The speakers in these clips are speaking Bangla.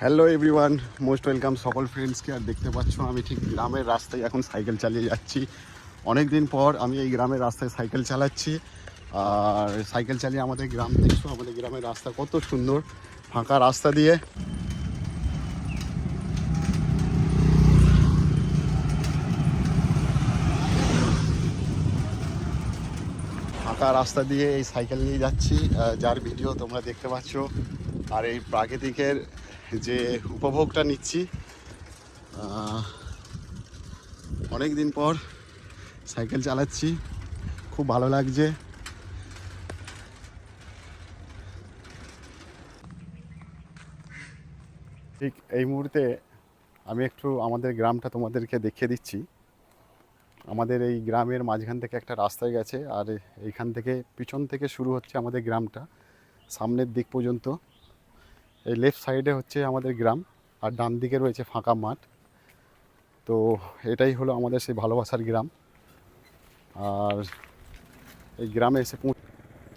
হ্যালো এভরিওয়ান, মোস্ট ওয়েলকাম সকল ফ্রেন্ডসকে। আর দেখতে পাচ্ছ আমি ঠিক গ্রামের রাস্তায় এখন সাইকেল চালিয়ে যাচ্ছি। অনেক দিন পর আমি এই গ্রামের রাস্তায় সাইকেল চালাচ্ছি। আর সাইকেল চালিয়ে আমাদের গ্রাম দেখছো, আমাদের গ্রামের রাস্তা কত সুন্দর, ফাঁকা রাস্তা দিয়ে এই সাইকেল নিয়ে যাচ্ছি, যার ভিডিও তোমরা দেখতে পাচ্ছ। আর এই প্রাকৃতিকের যে উপভোগটা নিচ্ছি, অনেক দিন পর সাইকেল চালাচ্ছি, খুব ভালো লাগছে। ঠিক এই মুহূর্তে আমি একটু আমাদের গ্রামটা তোমাদেরকে দেখিয়ে দিচ্ছি। আমাদের এই গ্রামের মাঝখান থেকে একটা রাস্তায় গেছে, আর এইখান থেকে পিছন থেকে শুরু হচ্ছে আমাদের গ্রামটা সামনের দিক পর্যন্ত। এই লেফট সাইডে হচ্ছে আমাদের গ্রাম, আর ডান দিকে রয়েছে ফাঁকা মাঠ। তো এটাই হলো আমাদের সেই ভালোবাসার গ্রাম। আর এই গ্রামে এসে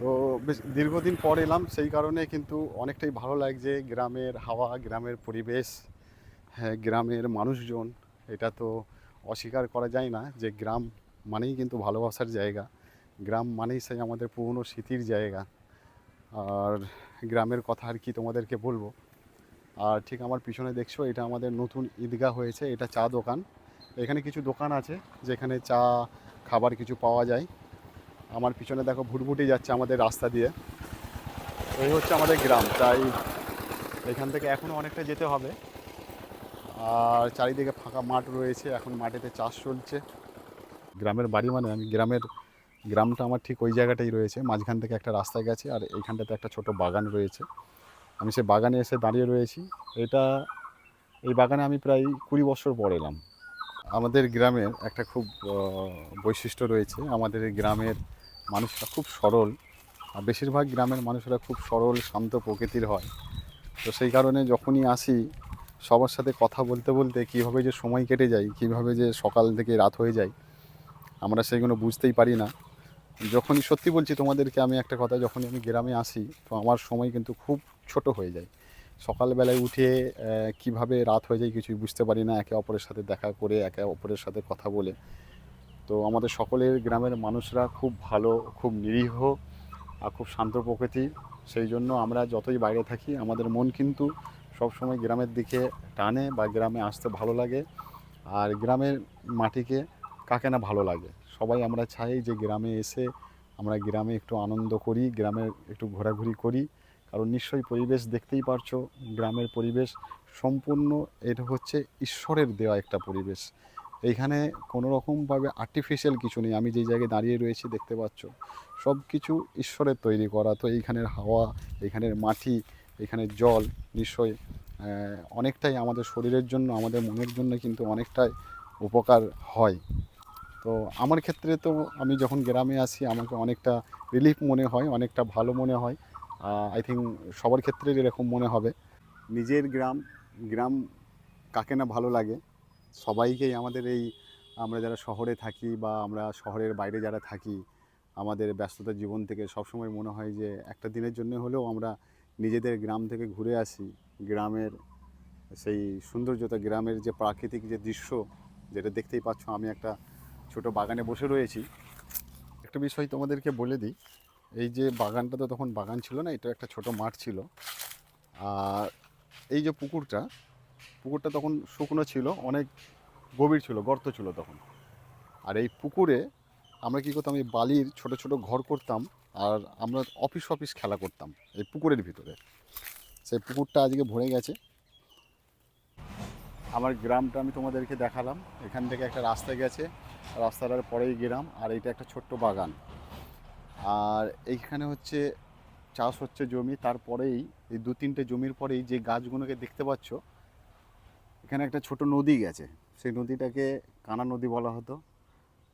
তো বেশ দীর্ঘদিন পর এলাম, সেই কারণে কিন্তু অনেকটাই ভালো লাগছে। গ্রামের হাওয়া, গ্রামের পরিবেশ, হ্যাঁ, গ্রামের মানুষজন, এটা তো অস্বীকার করা যায় না যে গ্রাম মানেই কিন্তু ভালোবাসার জায়গা। গ্রাম মানেই সেই আমাদের পুরনো স্মৃতির জায়গা। আর গ্রামের কথা আর কি তোমাদেরকে বলবো। আর ঠিক আমার পিছনে দেখছো, এটা আমাদের নতুন ঈদগাহ হয়েছে, এটা চা দোকান। এখানে কিছু দোকান আছে যেখানে চা, খাবার কিছু পাওয়া যায়। আমার পিছনে দেখো ভুটভুটি যাচ্ছে আমাদের রাস্তা দিয়ে। এই হচ্ছে আমাদের গ্রাম। তাই এখান থেকে এখনও অনেকটা যেতে হবে। আর চারিদিকে ফাঁকা মাঠ রয়েছে, এখন মাঠেতে চাষ চলছে। গ্রামের বাড়ি মানে আমি গ্রামটা আমার ঠিক ওই জায়গাটাই রয়েছে, মাঝখান থেকে একটা রাস্তা গেছে, আর এইখানটাতে একটা ছোট বাগান রয়েছে। আমি সে বাগানে এসে দাঁড়িয়ে রয়েছি। এটা এই বাগানে আমি প্রায় 20 বছর পর এলাম। আমাদের গ্রামের একটা খুব বৈশিষ্ট্য রয়েছে, আমাদের এই গ্রামের মানুষরা খুব সরল। আর বেশিরভাগ গ্রামের মানুষরা খুব সরল, শান্ত প্রকৃতির হয়। তো সেই কারণে যখনই আসি, সবার সাথে কথা বলতে বলতে কীভাবে যে সময় কেটে যায়, কীভাবে যে সকাল থেকে রাত হয়ে যায়, আমরা সেগুলো বুঝতেই পারি না। যখনই, সত্যি বলছি তোমাদেরকে আমি একটা কথা, যখনই আমি গ্রামে আসি তো আমার সময় কিন্তু খুব ছোট হয়ে যায়। সকালবেলায় উঠে কিভাবে রাত হয়ে যায় কিছুই বুঝতে পারি না, একে অপরের সাথে দেখা করে, একে অপরের সাথে কথা বলে। তো আমাদের সকলের গ্রামের মানুষরা খুব ভালো, খুব নিরীহ, আর খুব শান্ত প্রকৃতির। সেই জন্য আমরা যতই বাইরে থাকি, আমাদের মন কিন্তু সবসময় গ্রামের দিকে টানে, বা গ্রামে আসতে ভালো লাগে। আর গ্রামের মাটিকে কাকে না ভালো লাগে। সবাই আমরা চাই যে গ্রামে এসে আমরা গ্রামে একটু আনন্দ করি, গ্রামে একটু ঘোরাঘুরি করি। কারণ নিশ্চয়ই পরিবেশ দেখতেই পারছো, গ্রামের পরিবেশ সম্পূর্ণ, এটা হচ্ছে ঈশ্বরের দেওয়া একটা পরিবেশ। এইখানে কোনো রকমভাবে আর্টিফিশিয়াল কিছু নেই। আমি যেই জায়গায় দাঁড়িয়ে রয়েছি দেখতে পাচ্ছ, সব কিছু ঈশ্বরের তৈরি করা। তো এইখানের হাওয়া, এইখানের মাটি, এইখানের জল নিশ্চয়ই অনেকটাই আমাদের শরীরের জন্য, আমাদের মনের জন্য কিন্তু অনেকটাই উপকার হয়। তো আমার ক্ষেত্রে তো আমি যখন গ্রামে আসি আমাকে অনেকটা রিলিফ মনে হয়, অনেকটা ভালো মনে হয়। আই থিঙ্ক সবার ক্ষেত্রে এরকম মনে হবে। নিজের গ্রাম, গ্রাম কাকে না ভালো লাগে। সবাইকেই আমাদের এই, আমরা যারা শহরে থাকি বা আমরা শহরের বাইরে যারা থাকি, আমাদের ব্যস্ততার জীবন থেকে সবসময় মনে হয় যে একটা দিনের জন্য হলেও আমরা নিজেদের গ্রাম থেকে ঘুরে আসি। গ্রামের সেই সৌন্দর্যতা, গ্রামের যে প্রাকৃতিক যে দৃশ্য, যেটা দেখতেই পাচ্ছ, আমি একটা ছোট বাগানে বসে রয়েছি। একটা বিষয় তোমাদেরকে বলে দিই, এই যে বাগানটা তো তখন বাগান ছিল না, এটা একটা ছোট মাঠ ছিল। আর এই যে পুকুরটা, পুকুরটা তখন শুকনো ছিল, অনেক গভীর ছিল, গর্ত ছিল তখন। আর এই পুকুরে আমরা কী করতাম, এই বালির ছোট ছোট ঘর করতাম, আর আমরা অফিস অফিস খেলা করতাম এই পুকুরের ভিতরে। সেই পুকুরটা আজকে ভরে গেছে। আমার গ্রামটা আমি তোমাদেরকে দেখালাম, এখান থেকে একটা রাস্তা গেছে, রাস্তাটার পরেই গ্রাম, আর এইটা একটা ছোট্ট বাগান। আর এইখানে হচ্ছে চাষ হচ্ছে জমি, তারপরেই এই 2-3টে জমির পরেই যে গাছগুলোকে দেখতে পাচ্ছ, এখানে একটা ছোট নদী গেছে। সেই নদীটাকে কানা নদী বলা হতো।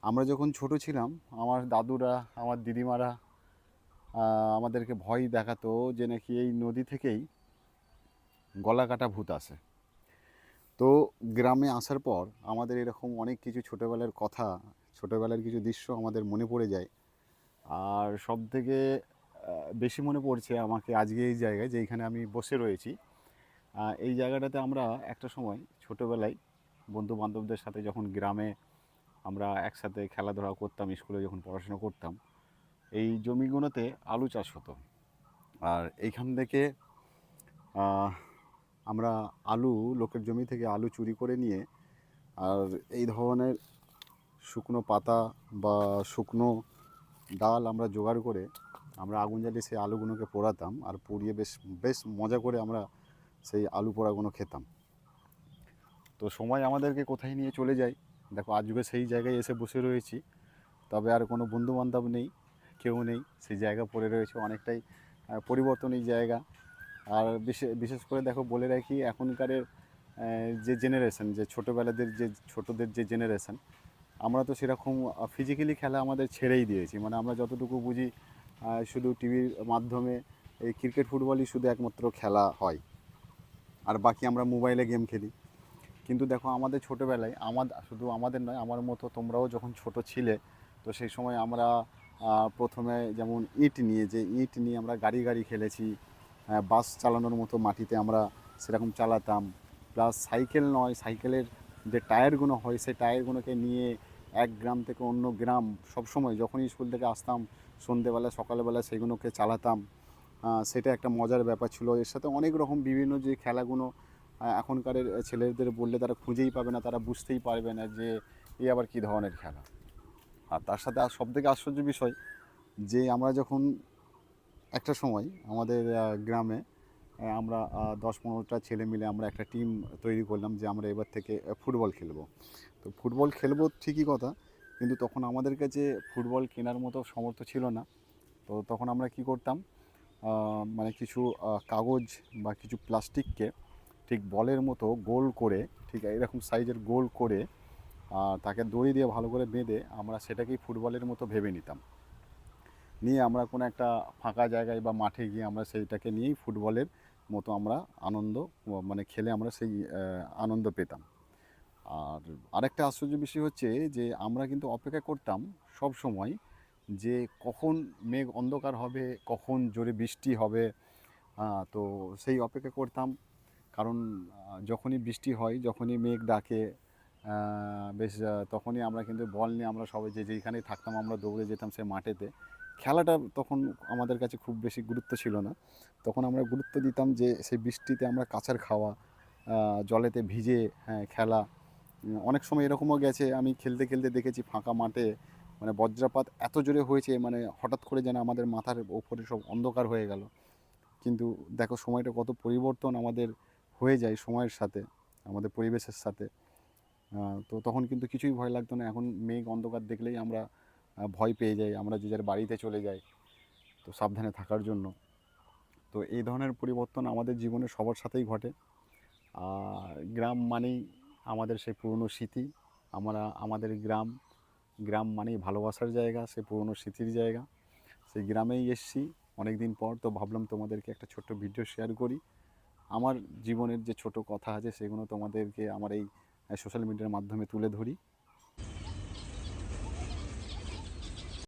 আমরা যখন ছোট ছিলাম, আমার দাদুরা, আমার দিদিমারা আমাদেরকে ভয় দেখাতো যে নাকি এই নদী থেকেই গলা কাটা ভূত আসে। তো গ্রামে আসার পর আমাদের এরকম অনেক কিছু ছোটোবেলার কথা, ছোটোবেলার কিছু দৃশ্য আমাদের মনে পড়ে যায়। আর সবথেকে বেশি মনে পড়ছে আমাকে আজকে এই জায়গায় যেইখানে আমি বসে রয়েছি। এই জায়গাটাতে আমরা একটা সময় ছোটোবেলায় বন্ধু বান্ধবদের সাথে যখন গ্রামে আমরা একসাথে খেলাধুলা করতাম, স্কুলে যখন পড়াশোনা করতাম, এই জমিগুলোতে আলু চাষ হতো। আর এইখান থেকে আহ, আমরা আলু, লোকের জমি থেকে আলু চুরি করে নিয়ে, আর এই ধরনের শুকনো পাতা বা শুকনো ডাল আমরা জোগাড় করে আমরা আগুন জ্বালিয়ে সেই আলুগুলোকে পোড়াতাম, আর পুড়িয়ে বেশ বেশ মজা করে আমরা সেই আলু পোড়াগুলো খেতাম। তো সময় আমাদেরকে কোথায় নিয়ে চলে যায়, দেখো আজকে সেই জায়গায় এসে বসে রয়েছি, তবে আর কোনো বন্ধু বান্ধব নেই, কেউ নেই, সেই জায়গা পড়ে রয়েছে অনেকটাই পরিবর্তন এই জায়গা। আর বিশেষ করে দেখো বলে রাখি, এখনকারের যে জেনারেশন, যে ছোটোবেলাদের যে ছোটোদের যে জেনারেশন, আমরা তো সেরকম ফিজিক্যালি খেলা আমাদের ছেড়েই দিয়েছি। মানে আমরা যতটুকু বুঝি শুধু টিভির মাধ্যমে এই ক্রিকেট ফুটবলই শুধু একমাত্র খেলা হয়, আর বাকি আমরা মোবাইলে গেম খেলি। কিন্তু দেখো আমাদের ছোটোবেলায়, শুধু আমাদের নয়, আমার মতো তোমরাও যখন ছোট ছিলে, তো সেই সময় আমরা প্রথমে যেমন ইট নিয়ে আমরা গাড়ি গাড়ি খেলেছি, বাস চালানোর মতো মাটিতে আমরা সেরকম চালাতাম। প্লাস সাইকেল নয়, সাইকেলের যে টায়ারগুলো হয় সেই টায়ারগুলোকে নিয়ে এক গ্রাম থেকে অন্য গ্রাম সবসময় যখনই স্কুল থেকে আসতাম সন্ধেবেলা সকালবেলা সেগুলোকে চালাতাম। সেটা একটা মজার ব্যাপার ছিল। এর সাথে অনেক রকম বিভিন্ন যে খেলাগুলো এখনকারের ছেলেদের বললে তারা খুঁজেই পাবে না, তারা বুঝতেই পারবে না যে এই আবার কী ধরনের খেলা। আর তার সাথে আর সবথেকে আশ্চর্য বিষয় যে আমরা যখন একটা সময় আমাদের গ্রামে আমরা 10-15টা ছেলে মিলে আমরা একটা টিম তৈরি করলাম যে আমরা এবার থেকে ফুটবল খেলবো। তো ফুটবল খেলবো ঠিকই কথা, কিন্তু তখন আমাদের কাছে ফুটবল কেনার মতো সামর্থ্য ছিল না। তো তখন আমরা কি করতাম, মানে কিছু কাগজ বা কিছু প্লাস্টিককে ঠিক বলের মতো গোল করে, ঠিক এরকম সাইজের গোল করে, তাকে দড়ি দিয়ে ভালো করে বেঁধে আমরা সেটাকেই ফুটবলের মতো ভেবে নিতাম। নিয়ে আমরা কোনো একটা ফাঁকা জায়গায় বা মাঠে গিয়ে আমরা সেইটাকে নিয়েই ফুটবলের মতো আমরা আনন্দ, মানে খেলে আমরা সেই আনন্দ পেতাম। আর আরেকটা আশ্চর্য বিষয় হচ্ছে যে আমরা কিন্তু অপেক্ষা করতাম সব সময় যে কখন মেঘ অন্ধকার হবে, কখন জোরে বৃষ্টি হবে। তো সেই অপেক্ষা করতাম, কারণ যখনই বৃষ্টি হয়, যখনই মেঘ ডাকে, বেশ তখনই আমরা কিন্তু বল নিয়ে আমরা সবাই যে যেইখানেই থাকতাম আমরা দৌড়ে যেতাম সেই মাঠেতে। খেলাটা তখন আমাদের কাছে খুব বেশি গুরুত্ব ছিল না, তখন আমরা গুরুত্ব দিতাম যে সেই বৃষ্টিতে আমরা কাঁচার খাওয়া, জলেতে ভিজে, হ্যাঁ, খেলা। অনেক সময় এরকমও গেছে, আমি খেলতে খেলতে দেখেছি ফাঁকা মাঠে মানে বজ্রপাত এত জোরে হয়েছে, মানে হঠাৎ করে যেন আমাদের মাথার ওপরে সব অন্ধকার হয়ে গেল। কিন্তু দেখো সময়টা কত পরিবর্তন আমাদের হয়ে যায় সময়ের সাথে, আমাদের পরিবেশের সাথে। তো তখন কিন্তু কিছুই ভয় লাগতো না, এখন মেঘ অন্ধকার দেখলেই আমরা ভয় পেয়ে যাই, আমরা যে যার বাড়িতে চলে যাই তো সাবধানে থাকার জন্য। তো এই ধরনের পরিবর্তন আমাদের জীবনে সবার সাথেই ঘটে। আর গ্রাম মানেই আমাদের সেই পুরনো স্মৃতি। আমাদের গ্রাম, গ্রাম মানেই ভালোবাসার জায়গা, সেই পুরনো স্মৃতির জায়গা। সেই গ্রামেই এসেছি অনেক দিন পর, তো ভাবলাম তোমাদেরকে একটা ছোট্ট ভিডিও শেয়ার করি। আমার জীবনের যে ছোট কথা আছে সেগুলো তোমাদেরকে আমার এই সোশ্যাল মিডিয়ার মাধ্যমে তুলে ধরি।